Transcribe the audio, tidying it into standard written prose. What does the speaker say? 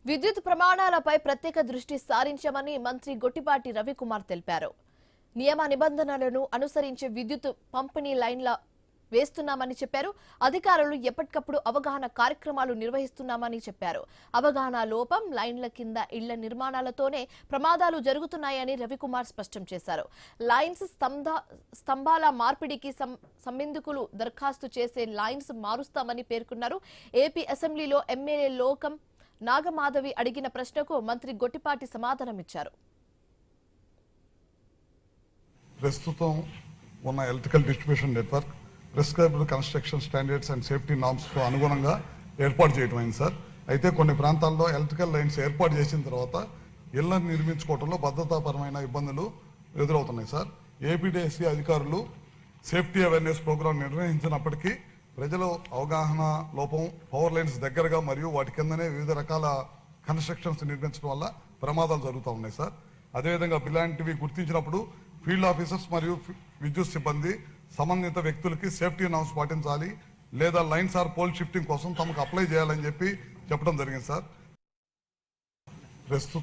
విద్యుత్ ప్రమాణాలపై ప్రత్యేక దృష్టి సారించామని మంత్రి గొట్టిపాటి రవికుమార్ తెలిపారు. నియమ నిబంధనలను అనుసరించి విద్యుత్ పంపిణీ లైన్ల వేస్తున్నామని చెప్పారు. అధికారులు ఎప్పటికప్పుడు అవగాహన కార్యక్రమాలు నిర్వహిస్తున్నామని చెప్పారు. అవగాహన లోపం, లైన్ల కింద ఇళ్ల నిర్మాణాలతోనే ప్రమాదాలు జరుగుతున్నాయని రవికుమార్ స్పష్టం చేశారు. లైన్స్ స్తంభాల మార్పిడికి సంబంధికులు దరఖాస్తు చేసే లైన్స్ మారుస్తామని పేర్కొన్నారు. ఏపీ అసెంబ్లీలో ఎమ్మెల్యే లోకం నాగమాధవి అడిగిన ప్రశ్నకు మంత్రి గొట్టిపాటి సమాధానమిచ్చారు. ప్రస్తుతం ఉన్న electrical distribution network prescribed construction standards and safety నార్మ్స్కు అనుగుణంగా ఏర్పాటు చేయటమైంది సార్. అయితే కొన్ని ప్రాంతాల్లో ఎలక్ట్రికల్ లైన్స్ ఏర్పాటు చేసిన తర్వాత ఇళ్లను నిర్మించుకోవడంలో భద్రతాపరమైన ఇబ్బందులు ఎదురవుతున్నాయి సార్. ఏపీడీఎస్సీ అధికారులు సేఫ్టీ అవేర్నెస్ ప్రోగ్రాం నిర్వహించినప్పటికీ ప్రజలు అవగాహన లోపం, పవర్ లైన్స్ దగ్గరగా మరియు వాటి కిందనే వివిధ రకాల కన్స్ట్రక్షన్స్ నిర్మించడం వల్ల ప్రమాదాలు జరుగుతూ ఉన్నాయి సార్. అదేవిధంగా ఇలాంటివి గుర్తించినప్పుడు ఫీల్డ్ ఆఫీసర్స్ మరియు విద్యుత్ సిబ్బంది సంబంధిత వ్యక్తులకి సేఫ్టీ నామ్స్ పాటించాలి, లేదా లైన్స్ ఆర్ పోల్ షిఫ్టింగ్ కోసం తమకు అప్లై చేయాలని చెప్పడం జరిగింది సార్. ప్రస్తుతం